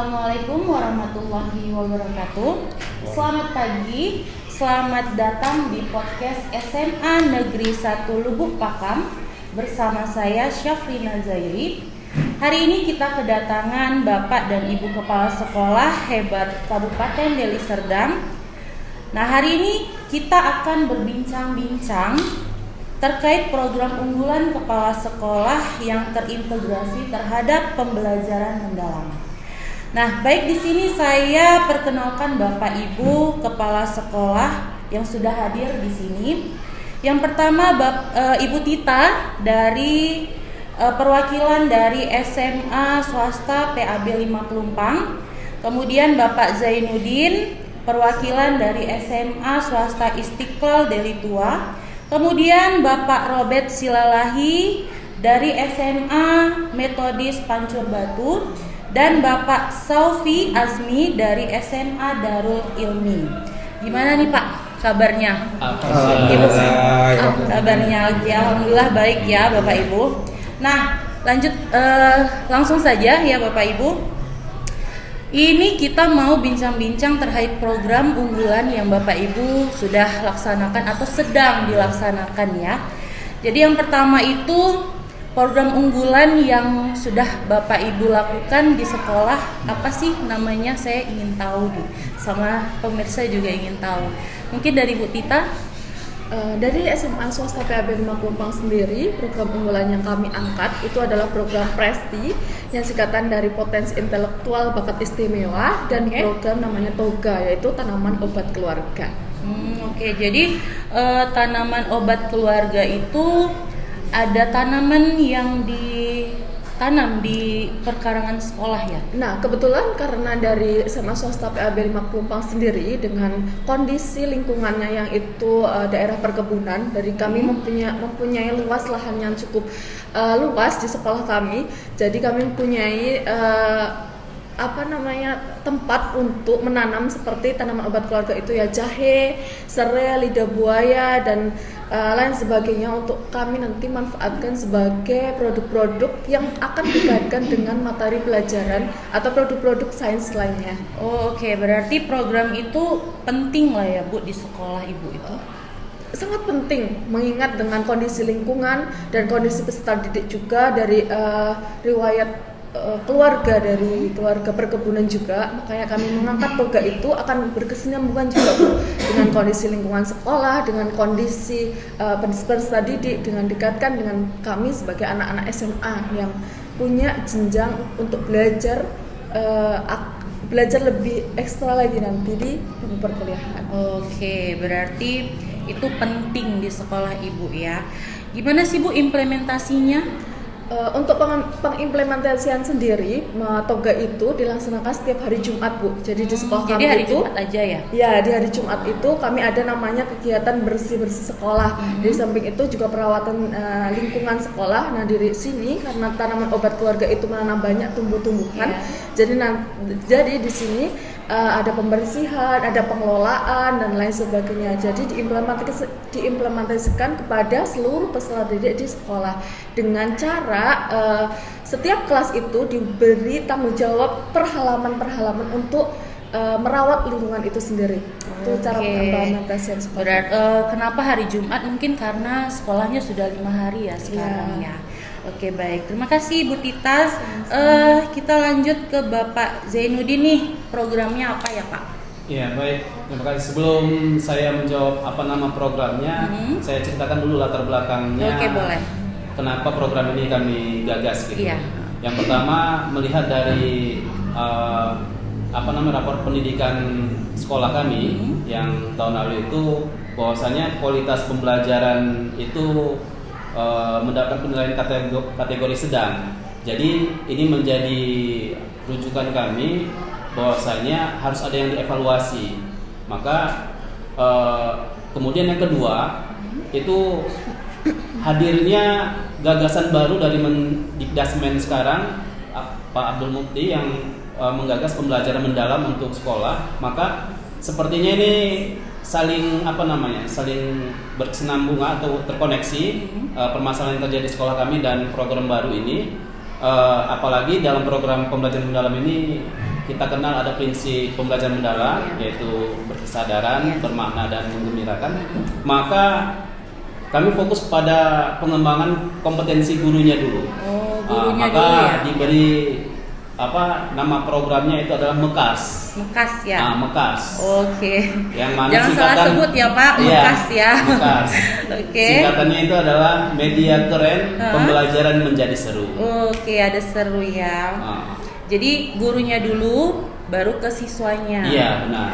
Assalamualaikum warahmatullahi wabarakatuh. Selamat pagi, selamat datang di podcast SMA Negeri 1 Lubuk Pakam bersama saya Syafrina Zairi. Hari ini kita kedatangan Bapak dan Ibu Kepala Sekolah hebat Kabupaten Deli Serdang. Nah, hari ini kita akan berbincang-bincang terkait program unggulan kepala sekolah yang terintegrasi terhadap pembelajaran mendalam. Nah, baik di sini saya perkenalkan Bapak Ibu kepala sekolah yang sudah hadir di sini. Yang pertama Ibu Tita dari perwakilan dari SMA swasta PAB 5 Pelumpang. Kemudian Bapak Zainuddin perwakilan dari SMA swasta Istiqlal Deli Tua. Kemudian Bapak Robert Silalahi dari SMA Metodis Pancur Batu dan Bapak Saufi Azmi dari SMA Darul Ilmi. Gimana nih Pak kabarnya? Kabarnya alhamdulillah baik ya Bapak Ibu. Nah, lanjut langsung saja ya Bapak Ibu. Ini kita mau bincang-bincang terkait program unggulan yang Bapak Ibu sudah laksanakan atau sedang dilaksanakan ya. Jadi yang pertama itu program unggulan yang sudah Bapak Ibu lakukan di sekolah, apa sih namanya? Saya ingin tahu nih, sama pemirsa juga ingin tahu. Mungkin dari Bu Tita. Dari SMA swasta PAB 5 Pelumpang sendiri, program unggulan yang kami angkat itu adalah program Presti yang singkatan dari potensi intelektual bakat istimewa dan program namanya TOGA, yaitu tanaman obat keluarga. Jadi tanaman obat keluarga itu ada tanaman yang ditanam di perkarangan sekolah ya? Nah, kebetulan karena dari SMA swasta PAB 5 Pelumpang sendiri dengan kondisi lingkungannya yang itu daerah perkebunan, dari kami mempunyai luas lahan yang cukup luas di sekolah kami. Jadi kami mempunyai tempat untuk menanam seperti tanaman obat keluarga itu ya, jahe, serai, lidah buaya dan lain sebagainya untuk kami nanti manfaatkan sebagai produk-produk yang akan dikaitkan dengan materi pelajaran atau produk-produk sains lainnya. Oke, berarti program itu penting lah ya Bu di sekolah Ibu itu. Sangat penting mengingat dengan kondisi lingkungan dan kondisi peserta didik juga dari riwayat keluarga dari keluarga perkebunan juga, makanya kami mengangkat TOGA itu akan berkesinambungan juga Bu, dengan kondisi lingkungan sekolah, dengan kondisi peserta didik, dengan dekatkan dengan kami sebagai anak-anak SMA yang punya jenjang untuk belajar lebih ekstra lagi nanti di perkuliahan. Oke, berarti itu penting di sekolah Ibu ya. Gimana sih Bu implementasinya? Untuk pengimplementasian sendiri, TOGA itu dilaksanakan setiap hari Jumat Bu. Jadi di sekolah kami hari itu Jumat aja ya? Ya, di hari Jumat itu kami ada namanya kegiatan bersih-bersih sekolah. Di samping itu juga perawatan lingkungan sekolah. Nah, di sini karena tanaman obat keluarga itu menanam banyak tumbuh-tumbuhan. Jadi di sini ada pembersihan, ada pengelolaan dan lain sebagainya. Jadi diimplementasikan kepada seluruh peserta didik di sekolah dengan cara setiap kelas itu diberi tanggung jawab per halaman untuk merawat lingkungan itu sendiri. Itu cara pengimplementasian sekolah. Kenapa hari Jumat? Mungkin karena sekolahnya sudah 5 hari ya sekarang ya. Oke, baik. Terima kasih Bu Tita. Kita lanjut ke Bapak Zainuddin nih. Programnya apa ya Pak? Iya, baik. Terima kasih. Sebelum saya menjawab apa nama programnya, saya ceritakan dulu latar belakangnya. Oke, boleh. Kenapa program ini kami gagas gitu. Iya. Yang pertama melihat dari rapor pendidikan sekolah kami yang tahun lalu itu, bahwasanya kualitas pembelajaran itu mendapatkan penilaian kategori sedang. Jadi ini menjadi rujukan kami bahwasanya harus ada yang dievaluasi. Maka kemudian yang kedua itu hadirnya gagasan baru dari Mendikdasmen sekarang, Pak Abdul Mukti yang menggagas pembelajaran mendalam untuk sekolah. Maka sepertinya ini saling berkesinambungan atau terkoneksi permasalahan yang terjadi di sekolah kami dan program baru ini. Apalagi dalam program pembelajaran mendalam ini kita kenal ada prinsip pembelajaran mendalam, yaitu berkesadaran, bermakna dan menggembirakan. Maka kami fokus pada pengembangan kompetensi gurunya dulu. Oh, gurunya maka dulu ya. diberi nama programnya itu adalah MEKAS. MEKAS ya. MEKAS. Oke. Yang mana jangan salah sebut ya Pak, MEKAS ya. MEKAS. Oke. Singkatannya itu adalah Media Keren Pembelajaran Menjadi Seru. Oke, ada seru ya. Jadi gurunya dulu, baru ke siswanya. Iya, benar.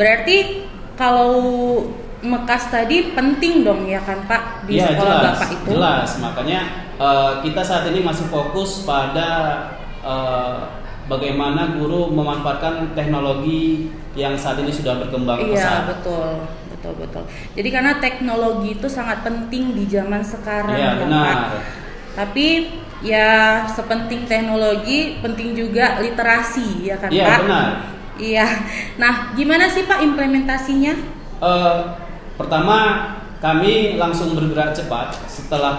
Berarti kalau MEKAS tadi penting dong ya kan Pak di sekolah jelas, Bapak itu? Jelas, makanya kita saat ini masih fokus pada bagaimana guru memanfaatkan teknologi yang saat ini sudah berkembang pesat. Iya, betul. Jadi karena teknologi itu sangat penting di zaman sekarang ya benar. Pak. Tapi ya sepenting teknologi, penting juga literasi ya kan Iya, Pak? benar. Iya. Nah, gimana sih Pak implementasinya? Pertama kami langsung bergerak cepat setelah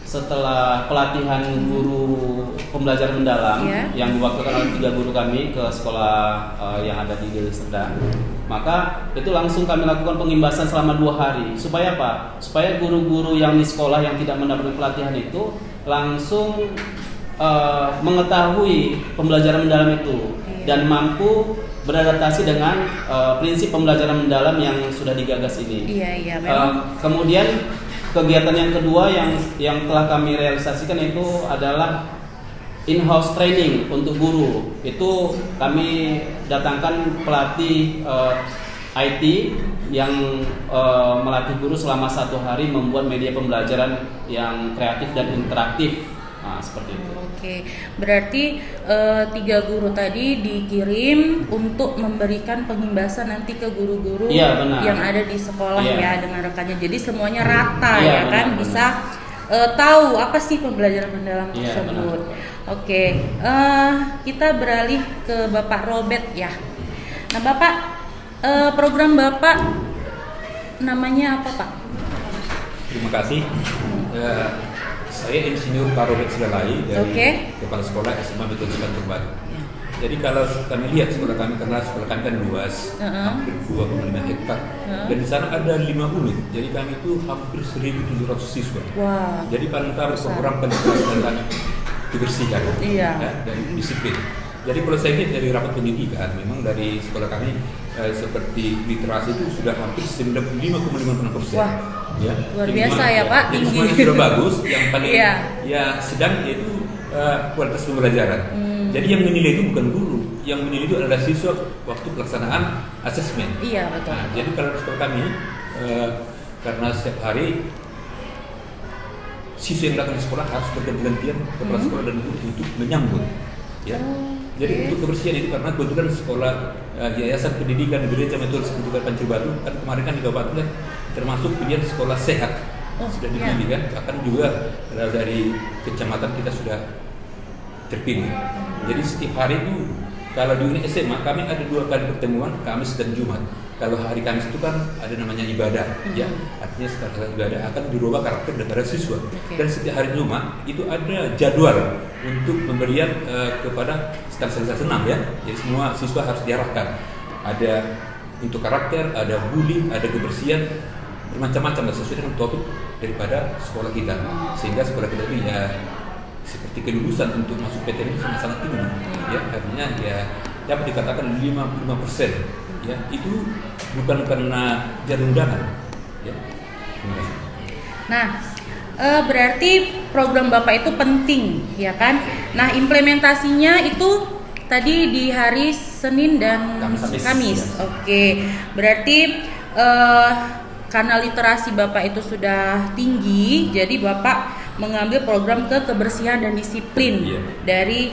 setelah pelatihan guru pembelajaran mendalam yang diwakilkan oleh 3 guru kami ke sekolah yang ada di Deli Serdang. Maka itu langsung kami lakukan pengimbasan selama 2 hari. Supaya apa? Supaya guru-guru yang di sekolah yang tidak mendapatkan pelatihan itu langsung mengetahui pembelajaran mendalam itu dan mampu beradaptasi dengan prinsip pembelajaran mendalam yang sudah digagas ini. Iya, memang. Kemudian kegiatan yang kedua yang telah kami realisasikan itu adalah in-house training untuk guru. Itu kami datangkan pelatih IT yang melatih guru selama 1 hari membuat media pembelajaran yang kreatif dan interaktif. Nah, seperti itu. Oke, berarti 3 guru tadi dikirim untuk memberikan pengimbasan nanti ke guru-guru yang ada di sekolah ya dengan rekannya. Jadi semuanya rata ya kan, bisa tahu apa sih pembelajaran mendalam tersebut. Oke, kita beralih ke Bapak Robert ya. Nah Bapak, program Bapak namanya apa Pak? Terima kasih. Saya Insinyur Pak Robert Silalai dari Kepala Sekolah SMA Betul Kantor Batu. Jadi kalau kami lihat sekolah kami, karena sekolah kami kan luas, hampir 2,5 hektar, dan di sana ada 5 unit. Jadi kami itu hampir 1.700 siswa. Wow. Jadi paling program pendidikan tentang kebersihan dan disiplin. Jadi kalau saya lihat dari rapat pendidikan, memang dari sekolah kami seperti literasi itu sudah hampir 95,5%. Ya, luar biasa ya Pak, jadi tinggi. semuanya sudah bagus. Yang paling sedang yaitu kualitas pembelajaran. Jadi yang menilai itu bukan guru, yang menilai itu adalah siswa waktu pelaksanaan asesmen. Iya, betul. Nah, jadi kalau sekolah kami karena setiap hari siswa yang datang di sekolah harus bergantian kepala sekolah dan guru untuk menyambut. Ya. Jadi untuk kebersihan itu karena kebetulan sekolah Yayasan Pendidikan Gereja Metodis Pendidikan Pancur Batu kan kemarin kan di Kabupaten kan termasuk pilihan sekolah sehat sudah dipilih kan, bahkan juga dari kecamatan kita sudah terpilih. Jadi setiap hari itu kalau di unit SMA kami ada 2 kali pertemuan, Kamis dan Jumat. Kalau hari Kamis itu kan ada namanya ibadah, ya artinya setelah ibadah akan dirubah karakter daripada siswa. Dan setiap hari Jumat itu ada jadwal untuk pemberian kepada staf senam ya. Jadi semua siswa harus diarahkan. Ada untuk karakter, ada bullying, ada kebersihan, bermacam-macam sesuai dengan topik daripada sekolah kita. Sehingga sekolah kita itu ya seperti kelulusan untuk masuk PTN itu sangat tinggi. Ya, artinya ya dapat dikatakan 55%. Ya, itu bukan karena jalur undangan. Ya. Nah, berarti program Bapak itu penting, ya kan? Nah, implementasinya itu tadi di hari Senin dan Kamis. Oke, berarti karena literasi Bapak itu sudah tinggi, jadi Bapak mengambil program kebersihan dan disiplin dari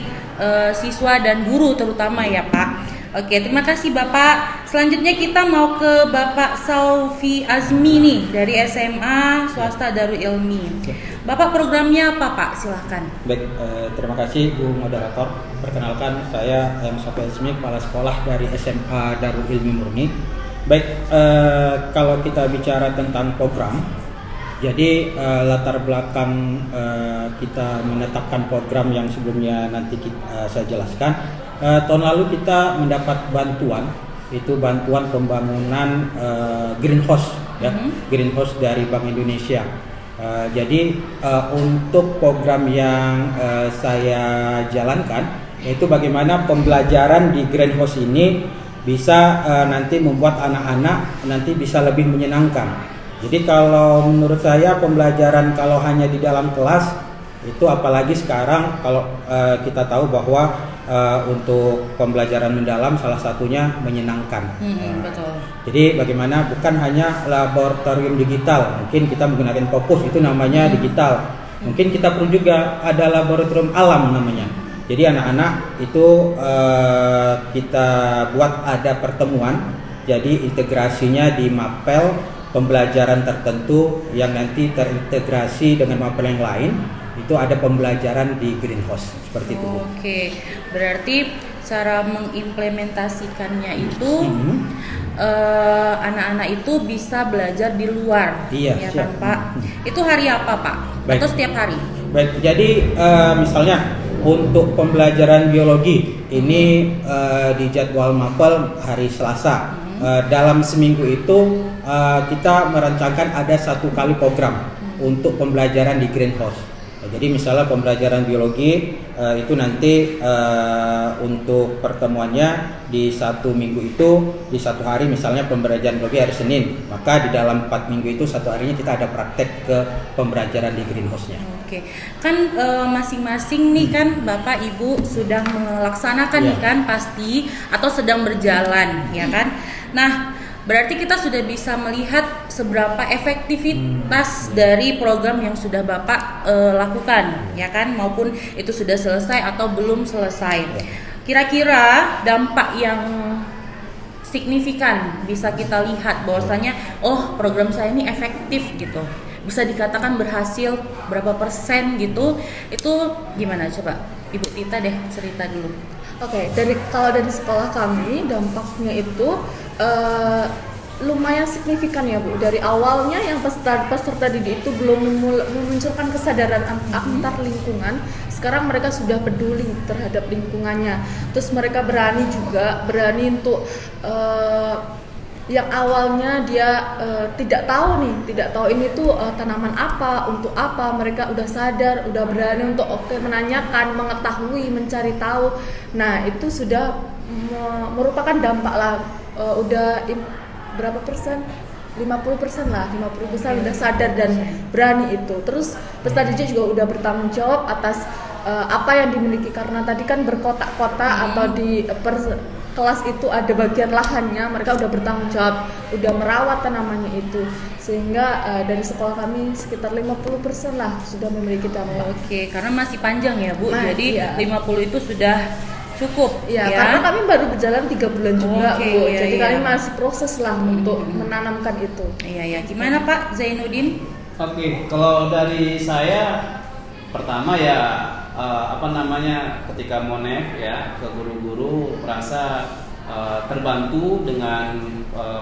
siswa dan guru terutama ya Pak. Oke, terima kasih Bapak. Selanjutnya kita mau ke Bapak Saufi Azmi nih dari SMA Swasta Darul Ilmi. Bapak programnya apa Pak? Silahkan. Baik, terima kasih Bu Moderator. Perkenalkan saya Saufi Azmi, Kepala Sekolah dari SMA Darul Ilmi Murni. Baik, kalau kita bicara tentang program, jadi latar belakang kita menetapkan program yang sebelumnya nanti saya jelaskan. tahun lalu kita mendapat bantuan, itu bantuan pembangunan greenhouse ya, greenhouse dari Bank Indonesia. Jadi untuk program yang saya jalankan, yaitu bagaimana pembelajaran di greenhouse ini bisa nanti membuat anak-anak nanti bisa lebih menyenangkan. Jadi kalau menurut saya pembelajaran kalau hanya di dalam kelas itu, apalagi sekarang kalau kita tahu bahwa untuk pembelajaran mendalam salah satunya menyenangkan. Betul. Jadi bagaimana bukan hanya laboratorium digital, mungkin kita menggunakan fokus itu namanya digital. Mungkin kita perlu juga ada laboratorium alam namanya. Jadi anak-anak itu kita buat ada pertemuan, jadi integrasinya di mapel pembelajaran tertentu yang nanti terintegrasi dengan mapel yang lain, itu ada pembelajaran di greenhouse seperti itu. Oke, berarti cara mengimplementasikannya itu anak-anak itu bisa belajar di luar, Iya, ya siap. kan Pak? Itu hari apa Pak? Baik. Atau setiap hari? Baik, jadi misalnya untuk pembelajaran biologi ini di jadwal mapel hari Selasa. Dalam seminggu itu kita merancangkan ada 1 kali program untuk pembelajaran di greenhouse. Jadi misalnya pembelajaran biologi itu nanti untuk pertemuannya di 1 minggu itu, di 1 hari misalnya pembelajaran biologi hari Senin, maka di dalam 4 minggu itu 1 harinya kita ada praktek ke pembelajaran di greenhouse-nya. Oke, kan masing-masing nih kan Bapak Ibu sudah melaksanakan nih kan pasti, atau sedang berjalan ya kan. Nah, berarti kita sudah bisa melihat seberapa efektivitas dari program yang sudah Bapak lakukan ya kan, maupun itu sudah selesai atau belum selesai. Kira-kira dampak yang signifikan bisa kita lihat bahwasanya program saya ini efektif gitu, bisa dikatakan berhasil berapa persen gitu, itu gimana? Coba Ibu Tita deh cerita dulu. Oke, kalau dari sekolah kami dampaknya itu lumayan signifikan ya Bu. Dari awalnya yang peserta didik itu belum memunculkan kesadaran antar lingkungan, sekarang mereka sudah peduli terhadap lingkungannya. Terus mereka berani untuk yang awalnya dia tidak tahu ini tuh tanaman apa, untuk apa, mereka udah sadar, udah berani untuk menanyakan, mengetahui, mencari tahu. Nah itu sudah merupakan dampak lah. Udah berapa persen? 50% lah, 50% udah sadar dan berani itu. Terus peserta didik juga udah bertanggung jawab atas apa yang dimiliki, karena tadi kan berkotak-kotak atau di kelas itu ada bagian lahannya, mereka udah bertanggung jawab, udah merawat tanamannya itu, sehingga dari sekolah kami sekitar 50% lah sudah memiliki dampak. Oke, karena masih panjang ya Bu, jadi iya. 50 itu sudah cukup ya, ya. karena kami baru berjalan 3 bulan juga Bu, iya, jadi iya. kami masih proses lah untuk menanamkan itu. Iya ya, gimana Pak Zainuddin? Oke, kalau dari saya pertama ya ketika Monef ya ke guru-guru merasa terbantu dengan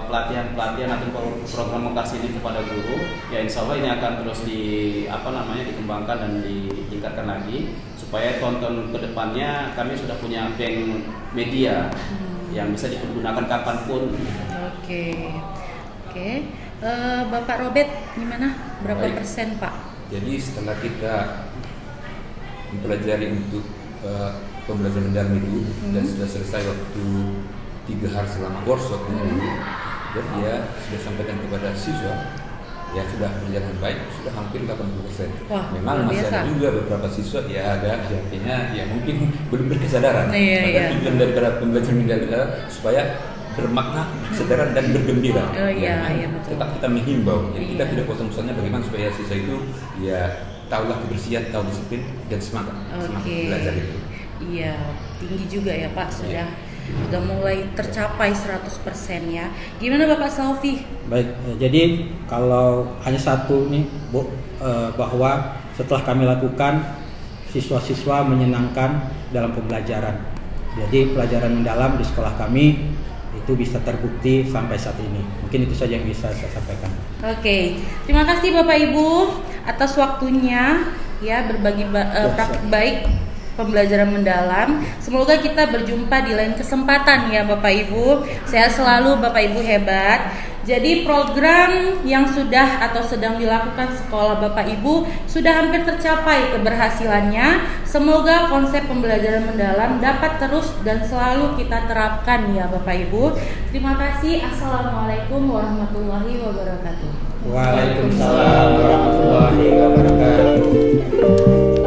pelatihan-pelatihan atau program vokasi ini kepada guru, ya insya Allah ini akan terus dikembangkan dan ditingkatkan lagi supaya tahun-tahun kedepannya kami sudah punya bank media yang bisa dipergunakan kapanpun. Oke. Bapak Robert gimana? Berapa Baik. persen Pak? Jadi setelah kita mempelajari untuk pembelajaran mendalam itu dan sudah selesai waktu 3 hari selama workshop itu, dan dia sudah sampaikan kepada siswa, ya sudah berjalan baik, sudah hampir 80%. Wah, Memang luar masih biasa. ada juga beberapa siswa ya agak artinya ya mungkin belum berkesadaran. Iya, Maka iya. tujuan daripada pembelajaran mendalam adalah supaya bermakna, kesadaran dan bergembira. Iya, betul. Tetap kita menghimbau, jadi kita Iya. tidak bosan-bosannya bagaimana supaya siswa itu ya tahulah kebersihan, tahu disiplin dan semangat belajar itu. Iya, tinggi juga ya Pak, sudah mulai tercapai 100% ya. Gimana Bapak Saufi? Baik, jadi kalau hanya satu nih Bu, bahwa setelah kami lakukan, siswa-siswa menyenangkan dalam pembelajaran. Jadi pelajaran mendalam di sekolah kami itu bisa terbukti sampai saat ini. Mungkin itu saja yang bisa saya sampaikan. Oke, terima kasih Bapak Ibu atas waktunya ya berbagi praktik baik pembelajaran mendalam. Semoga kita berjumpa di lain kesempatan ya Bapak Ibu. Sehat selalu Bapak Ibu hebat. Jadi program yang sudah atau sedang dilakukan sekolah Bapak Ibu sudah hampir tercapai keberhasilannya. Semoga konsep pembelajaran mendalam dapat terus dan selalu kita terapkan ya Bapak Ibu. Terima kasih. Assalamualaikum warahmatullahi wabarakatuh. Waalaikumsalam warahmatullahi wabarakatuh.